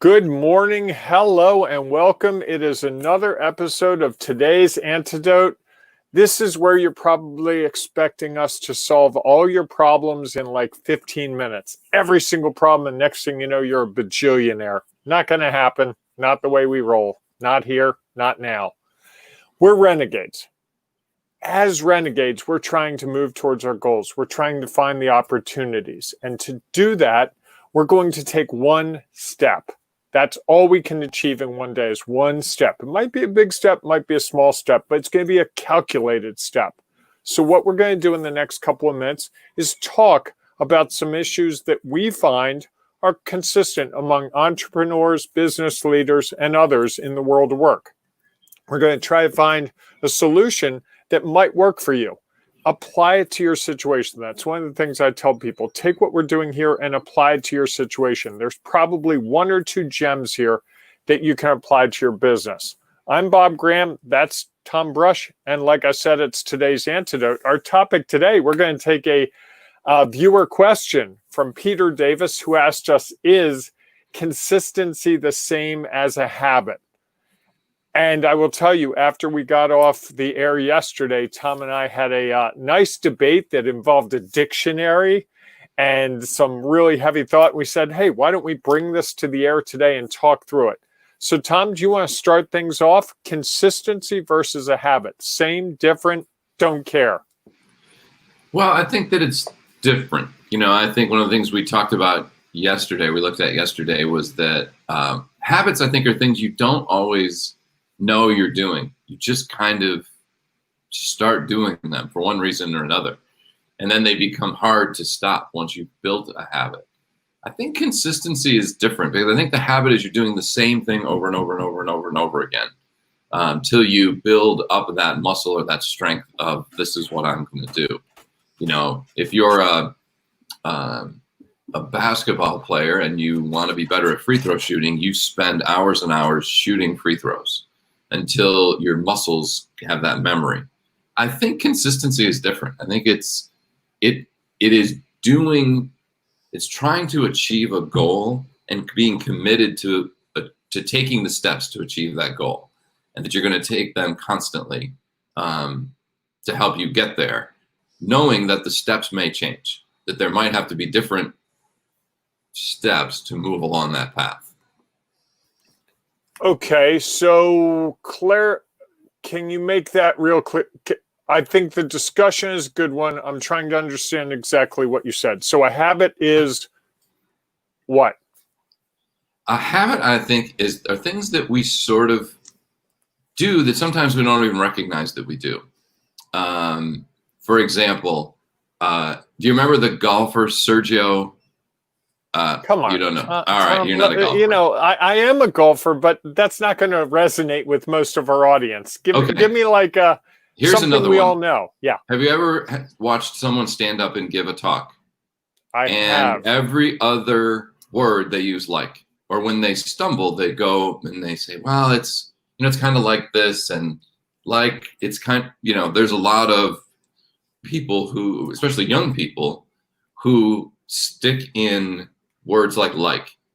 Good morning, hello, and welcome. It is another episode of today's Antidote. This is where you're probably expecting us to solve all your problems in like 15 minutes. Every single problem, and next thing you know, you're a bajillionaire. Not going to happen. Not the way we roll. Not here, not now. We're renegades. As renegades, we're trying to move towards our goals. We're trying to find the opportunities. And to do that, we're going to take one step. That's all we can achieve in one day is one step. It might be a big step, might be a small step, but it's going to be a calculated step. So what we're going to do in the next couple of minutes is talk about some issues that we find are consistent among entrepreneurs, business leaders, and others in the world of work. We're going to try to find a solution that might work for you. Apply it to your situation. That's one of the things I tell people. Take what we're doing here and apply it to your situation. There's probably one or two gems here that you can apply to your business. I'm Bob Graham. That's Tom Brush. And like I said, it's today's Antidote. Our topic today, we're going to take a viewer question from Peter Davis, who asked us, is consistency the same as a habit? And I will tell you, after we got off the air yesterday, Tom and I had a nice debate that involved a dictionary and some really heavy thought. We said, hey, why don't we bring this to the air today and talk through it? So, Tom, do you want to start things off? Consistency versus a habit. Same, different, don't care. Well, I think that it's different. I think one of the things we talked about yesterday, we looked at yesterday, was that habits, I think, are things you don't always know you're doing. You just kind of start doing them for one reason or another. And then they become hard to stop once you've built a habit. I think consistency is different because I think the habit is you're doing the same thing over and over and over and over and over again until you build up that muscle or that strength of this is what I'm going to do. If you're a basketball player and you want to be better at free throw shooting, you spend hours and hours shooting free throws until your muscles have that memory. I think consistency is different. I think it's trying to achieve a goal and being committed to taking the steps to achieve that goal, and that you're going to take them constantly to help you get there, knowing that the steps may change, that there might have to be different steps to move along that path. Okay, so Claire, can you make that real clear? I think the discussion is a good one. I'm trying to understand exactly what you said. So a habit is what? A habit, I think, are things that we sort of do that sometimes we don't even recognize that we do. For example, do you remember the golfer Sergio? Come on. You don't know. All right, Tom, you're not a golfer. I am a golfer, but that's not going to resonate with most of our audience. Give me like Here's something another we one. all know. Yeah. Have you ever watched someone stand up and give a talk? I have. Every other word they use like, or when they stumble, they go and they say, well, it's kind of like this, and like it's there's a lot of people who, especially young people, who stick in words like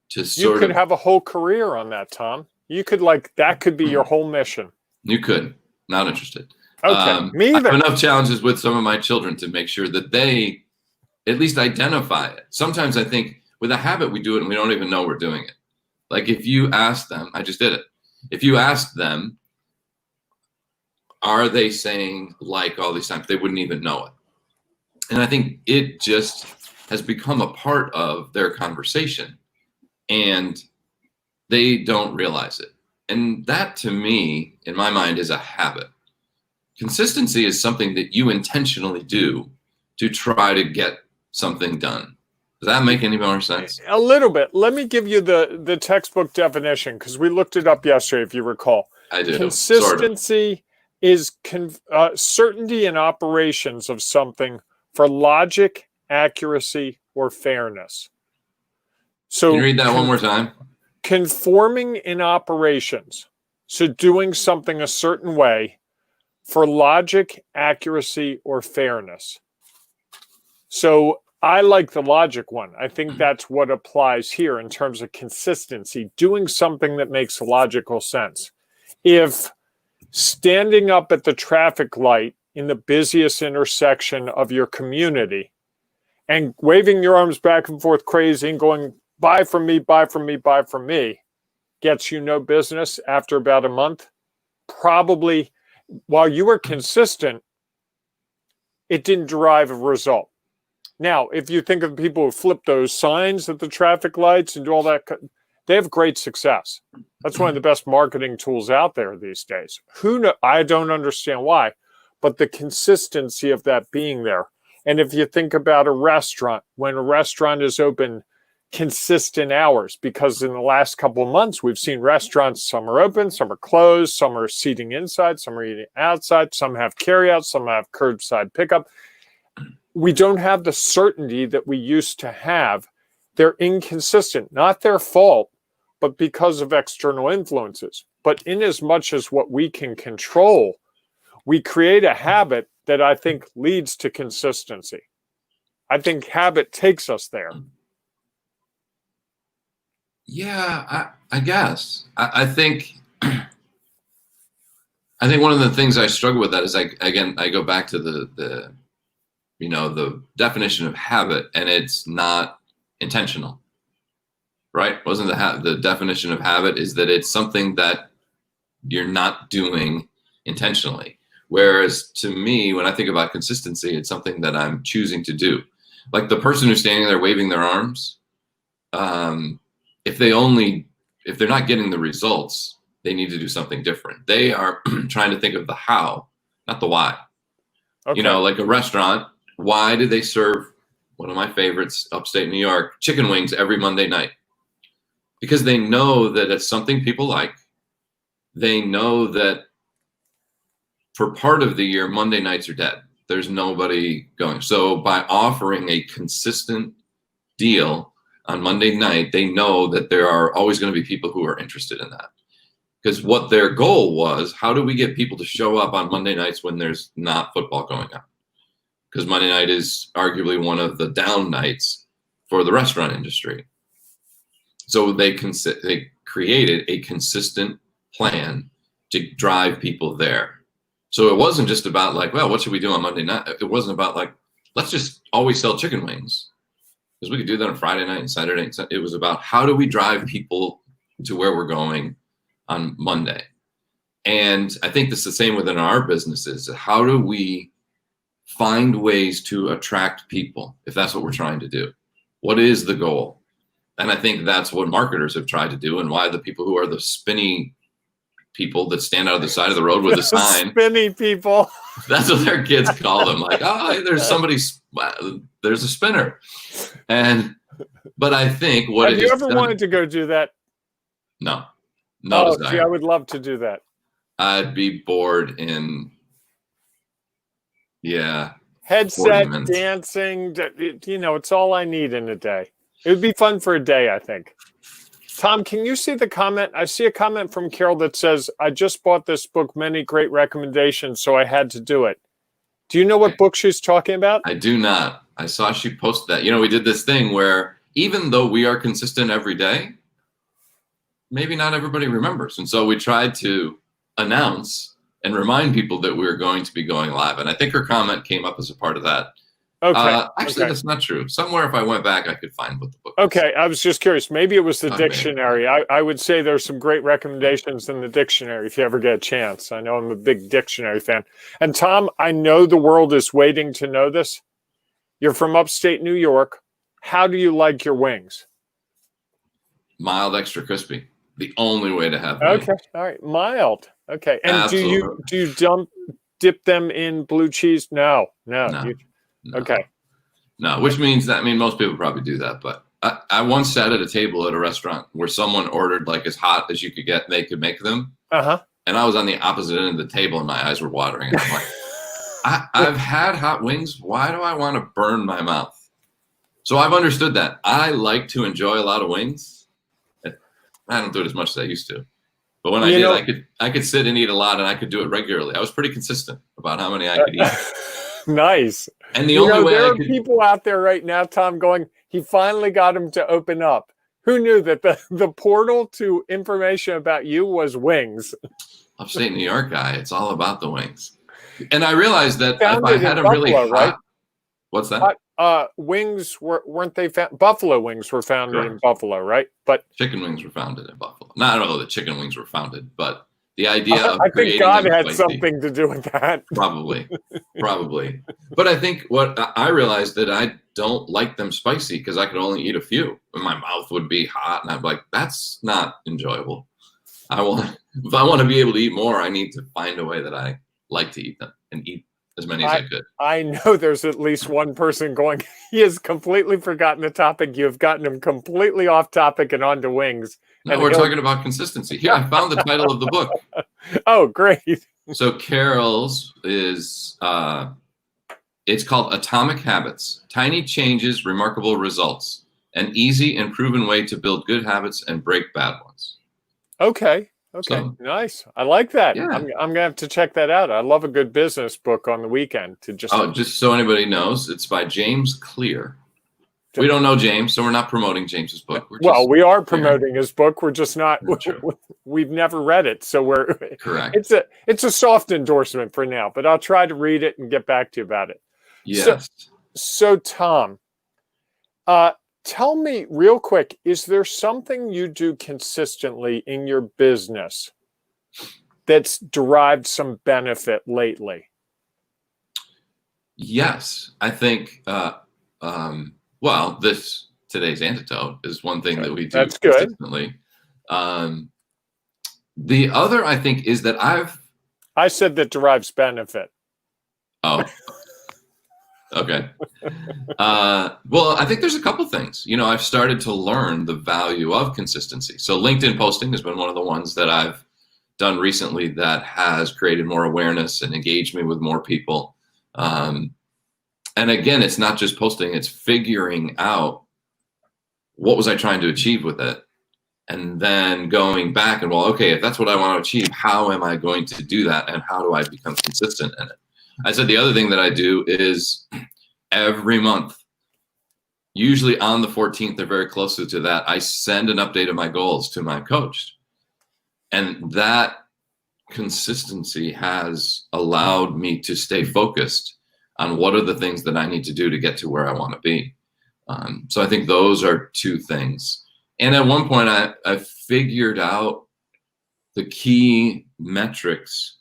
to sort of. You could have a whole career on that, Tom. You could that could be your whole mission. You could. Not interested. Okay, me either. I have enough challenges with some of my children to make sure that they at least identify it. Sometimes I think with a habit we do it and we don't even know we're doing it. Like if you ask them, I just did it. If you ask them, are they saying like all these times, they wouldn't even know it. And I think it just has become a part of their conversation and they don't realize it. And that to me, in my mind, is a habit. Consistency is something that you intentionally do to try to get something done. Does that make any more sense? A little bit. Let me give you the textbook definition because we looked it up yesterday, if you recall. I did. Consistency is certainty in operations of something for logic, accuracy, or fairness. So can you read that one more time? Conforming in operations. So doing something a certain way for logic, accuracy, or fairness. So I like the logic one. I think that's what applies here in terms of consistency, doing something that makes logical sense. If standing up at the traffic light in the busiest intersection of your community and waving your arms back and forth crazy and going, buy from me, buy from me, buy from me, gets you no business after about a month, probably while you were consistent, it didn't derive a result. Now, if you think of people who flip those signs at the traffic lights and do all that, they have great success. That's one of the best marketing tools out there these days. I don't understand why, but the consistency of that being there. And if you think about a restaurant, when a restaurant is open consistent hours, because in the last couple of months, we've seen restaurants, some are open, some are closed, some are seating inside, some are eating outside, some have carryout, some have curbside pickup. We don't have the certainty that we used to have. They're inconsistent, not their fault, but because of external influences. But in as much as what we can control, we create a habit that I think leads to consistency. I think habit takes us there. Yeah, I guess. I think one of the things I struggle with that is I go back to the definition of habit, and it's not intentional, right? Wasn't the definition of habit is that it's something that you're not doing intentionally. Whereas to me, when I think about consistency, it's something that I'm choosing to do. Like the person who's standing there waving their arms, if they're not getting the results, they need to do something different. They are trying to think of the how, not the why. Okay. Like a restaurant, why do they serve one of my favorites, upstate New York, chicken wings every Monday night? Because they know that it's something people like. They know that for part of the year, Monday nights are dead. There's nobody going. So by offering a consistent deal on Monday night, they know that there are always going to be people who are interested in that. Because what their goal was, how do we get people to show up on Monday nights when there's not football going on? Because Monday night is arguably one of the down nights for the restaurant industry. So they created a consistent plan to drive people there. So it wasn't just about like, well, what should we do on Monday night? It wasn't about like, let's just always sell chicken wings, because we could do that on Friday night and Saturday night. It was about how do we drive people to where we're going on Monday. And I think that's the same within our businesses. How do we find ways to attract people if that's what we're trying to do? What is the goal? And I think that's what marketers have tried to do, and why the people who are the spinny people that stand out of the side of the road with a sign. Spinny people. That's what their kids call them. Like, oh, there's a spinner. But I think what have you ever wanted to go do that? No. Desire. Gee, I would love to do that. I'd be bored in, headset, dancing. It's all I need in a day. It would be fun for a day, I think. Tom, can you see the comment? I see a comment from Carol that says, I just bought this book, many great recommendations, so I had to do it. Do you know what book she's talking about? I do not. I saw she posted that. We did this thing where even though we are consistent every day, maybe not everybody remembers. And so we tried to announce and remind people that we were going to be going live. And I think her comment came up as a part of that. Okay. Actually, that's not true. Somewhere, if I went back, I could find what the book was. Okay. I was just curious. Maybe it was the dictionary. I would say there's some great recommendations in the dictionary if you ever get a chance. I know I'm a big dictionary fan. And Tom, I know the world is waiting to know this. You're from upstate New York. How do you like your wings? Mild, extra crispy. The only way to have wings. Okay. All right. Mild. Okay. And absolutely. do you dip them in blue cheese? No. No. Okay. No, which means that, most people probably do that, but I once sat at a table at a restaurant where someone ordered like as hot as you could get, they could make them. Uh-huh. And I was on the opposite end of the table and my eyes were watering. And I'm like, I've had hot wings. Why do I want to burn my mouth? So I've understood that. I like to enjoy a lot of wings. I don't do it as much as I used to. But when I could sit and eat a lot, and I could do it regularly. I was pretty consistent about how many I could eat. Nice. And the only way there I are could, people out there right now, Tom, going, he finally got him to open up. Who knew that the portal to information about you was wings? upstate New York guy, it's all about the wings. And I realized that if I Founded had in them really Buffalo, right? hot, what's that? Wings weren't they Buffalo wings were founded in Correct. Buffalo, right? But Chicken wings were founded in Buffalo. No, I don't know that chicken wings were founded, but the idea of I think creating God them had spicy, something to do with that. probably. But I think what I realized that I don't like them spicy because I could only eat a few, and my mouth would be hot, and I'm like, that's not enjoyable. If I want to be able to eat more, I need to find a way that I like to eat them and eat as many as I could. I know there's at least one person going, he has completely forgotten the topic. You have gotten him completely off topic and onto wings. No, and we're talking about consistency. Here, I found the title of the book. Oh, great. So Carol's is, it's called Atomic Habits, Tiny Changes, Remarkable Results, an easy and proven way to build good habits and break bad ones. Okay. Nice. I like that. Yeah. I'm going to have to check that out. I love a good business book on the weekend to just. Oh, just so anybody knows, it's by James Clear. We don't know James, so we're not promoting James's book. We are promoting his book. We're just not. We've never read it, so we're correct. It's a soft endorsement for now, but I'll try to read it and get back to you about it. Yes. So Tom, tell me real quick: is there something you do consistently in your business that's derived some benefit lately? Yes, I think. Well, today's Antidote is one thing that we do That's consistently. The other, I think, is that I said that derives benefit. Oh, okay. Well, I think there's a couple things. I've started to learn the value of consistency. So LinkedIn posting has been one of the ones that I've done recently that has created more awareness and engaged me with more people. And again, it's not just posting, it's figuring out what was I trying to achieve with it. And then going back and, well, okay, if that's what I want to achieve, how am I going to do that? And how do I become consistent in it? I said the other thing that I do is every month, usually on the 14th or very closely to that, I send an update of my goals to my coach. And that consistency has allowed me to stay focused on what are the things that I need to do to get to where I want to be. So I think those are two things. And at one point, I figured out the key metrics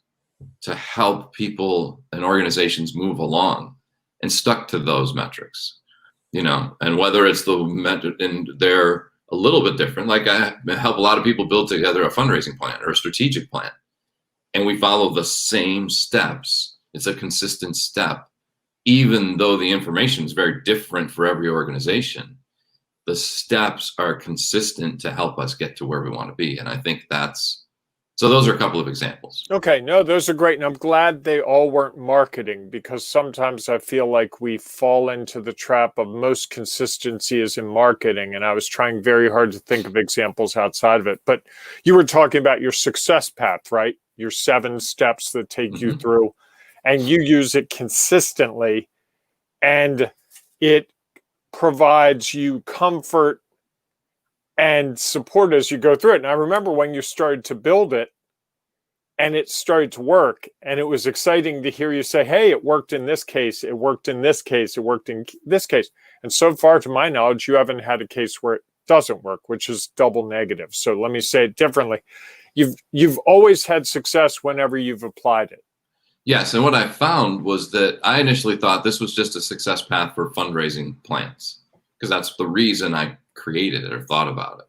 to help people and organizations move along and stuck to those metrics, and whether it's the metric, and they're a little bit different. Like I help a lot of people build together a fundraising plan or a strategic plan, and we follow the same steps. It's a consistent step. Even though the information is very different for every organization, the steps are consistent to help us get to where we want to be. And I think so those are a couple of examples. Okay, no, those are great. And I'm glad they all weren't marketing, because sometimes I feel like we fall into the trap of most consistency is in marketing. And I was trying very hard to think of examples outside of it. But you were talking about your success path, right? Your 7 steps that take you through. And you use it consistently, and it provides you comfort and support as you go through it. And I remember when you started to build it and it started to work, and it was exciting to hear you say, hey, it worked in this case, it worked in this case, it worked in this case. And so far, to my knowledge, you haven't had a case where it doesn't work, which is double negative. So let me say it differently. You've always had success whenever you've applied it. Yes, and what I found was that I initially thought this was just a success path for fundraising plans, because that's the reason I created it or thought about it.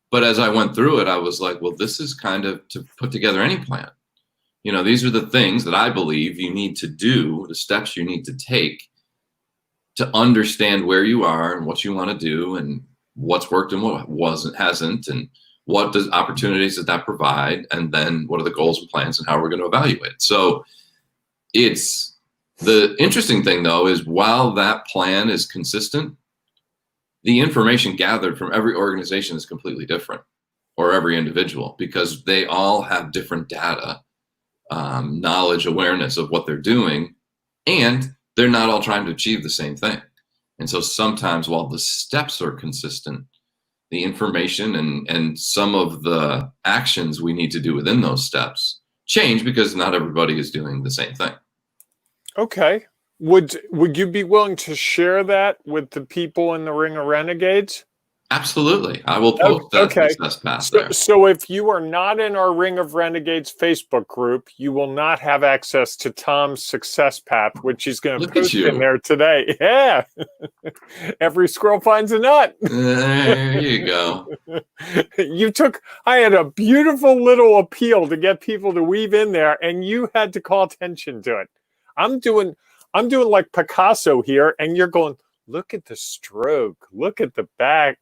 But as I went through it, I was like, well, this is kind of to put together any plan. These are the things that I believe you need to do, the steps you need to take to understand where you are and what you want to do and what's worked and what hasn't, and what opportunities does that provide, and then what are the goals and plans and how we're going to evaluate. So it's the interesting thing, though, is while that plan is consistent, the information gathered from every organization is completely different, or every individual, because they all have different data, knowledge, awareness of what they're doing, and they're not all trying to achieve the same thing. And so sometimes while the steps are consistent, the information and some of the actions we need to do within those steps change because not everybody is doing the same thing. Okay. Would you be willing to share that with the people in the Ring of Renegades? Absolutely. I will post that success path there. So if you are not in our Ring of Renegades Facebook group, you will not have access to Tom's success path, which he's going to post in there today. Yeah. Every squirrel finds a nut. There you go. I had a beautiful little appeal to get people to weave in there, and you had to call attention to it. I'm doing like Picasso here, and you're going, look at the stroke. Look at the back.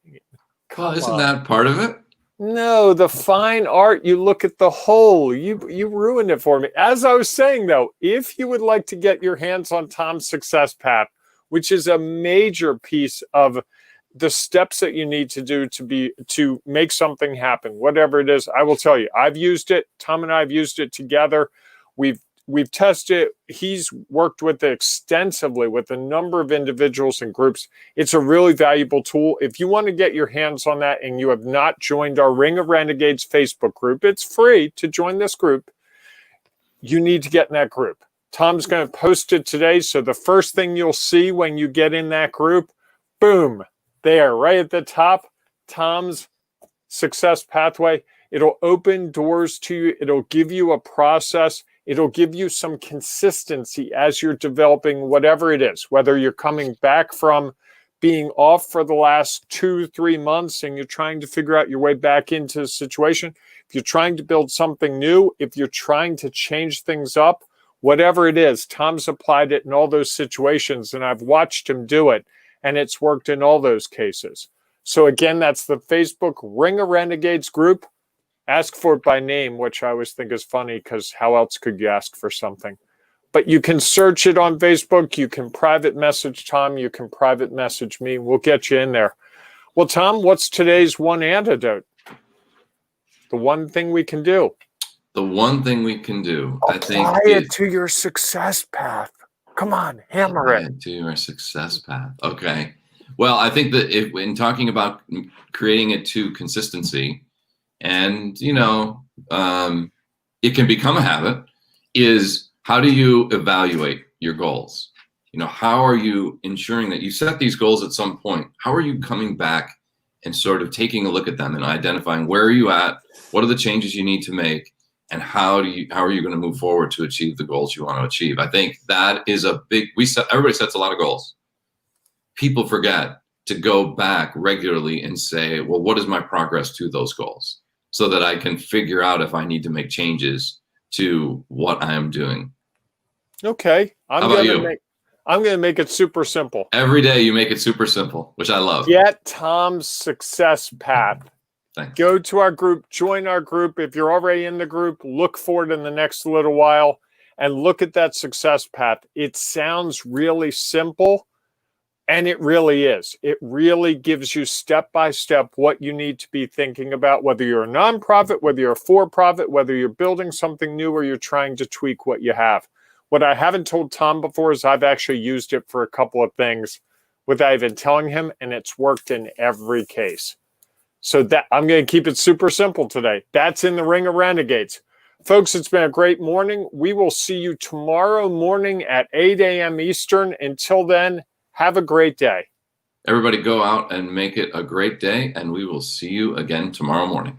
Well, isn't that part of it? No, the fine art. You look at the whole. You ruined it for me. As I was saying, though, if you would like to get your hands on Tom's success path, which is a major piece of the steps that you need to do to make something happen, whatever it is, I will tell you, I've used it. Tom and I have used it together. We've tested it. He's worked with it extensively with a number of individuals and groups. It's a really valuable tool. If you want to get your hands on that and you have not joined our Ring of Renegades Facebook group, it's free to join this group. You need to get in that group. Tom's going to post it today. So the first thing you'll see when you get in that group, boom, there, right at the top, Tom's success pathway. It'll open doors to you. It'll give you a process. It'll give you some consistency as you're developing whatever it is, whether you're coming back from being off for the last 2-3 months and you're trying to figure out your way back into the situation. If you're trying to build something new, if you're trying to change things up, whatever it is, Tom's applied it in all those situations, and I've watched him do it, and it's worked in all those cases. So again, that's the Facebook Ring of Renegades group. Ask for it by name, which I always think is funny because how else could you ask for something? But you can search it on Facebook. You can private message Tom. You can private message me. We'll get you in there. Well, Tom, what's today's one antidote? The one thing we can do. The one thing we can do, I think, apply it to your success path. Come on, hammer it. To your success path. Okay. Well, I think that in talking about creating it to consistency, and, it can become a habit, is how do you evaluate your goals? How are you ensuring that you set these goals at some point? How are you coming back and sort of taking a look at them and identifying where are you at? What are the changes you need to make? And how are you going to move forward to achieve the goals you want to achieve? I think that is everybody sets a lot of goals. People forget to go back regularly and say, well, what is my progress to those goals? So that I can figure out if I need to make changes to what I am doing. Okay. I'm going to make it super simple. Every day you make it super simple, which I love. Get Tom's success path. Thanks. Go to our group, join our group. If you're already in the group, look for it in the next little while and look at that success path. It sounds really simple. And it really is. It really gives you step-by-step what you need to be thinking about, whether you're a nonprofit, whether you're a for-profit, whether you're building something new or you're trying to tweak what you have. What I haven't told Tom before is I've actually used it for a couple of things without even telling him, and it's worked in every case. So that I'm going to keep it super simple today. That's in the Ring of Renegades. Folks, it's been a great morning. We will see you tomorrow morning at 8 a.m. Eastern. Until then, have a great day. Everybody go out and make it a great day, and we will see you again tomorrow morning.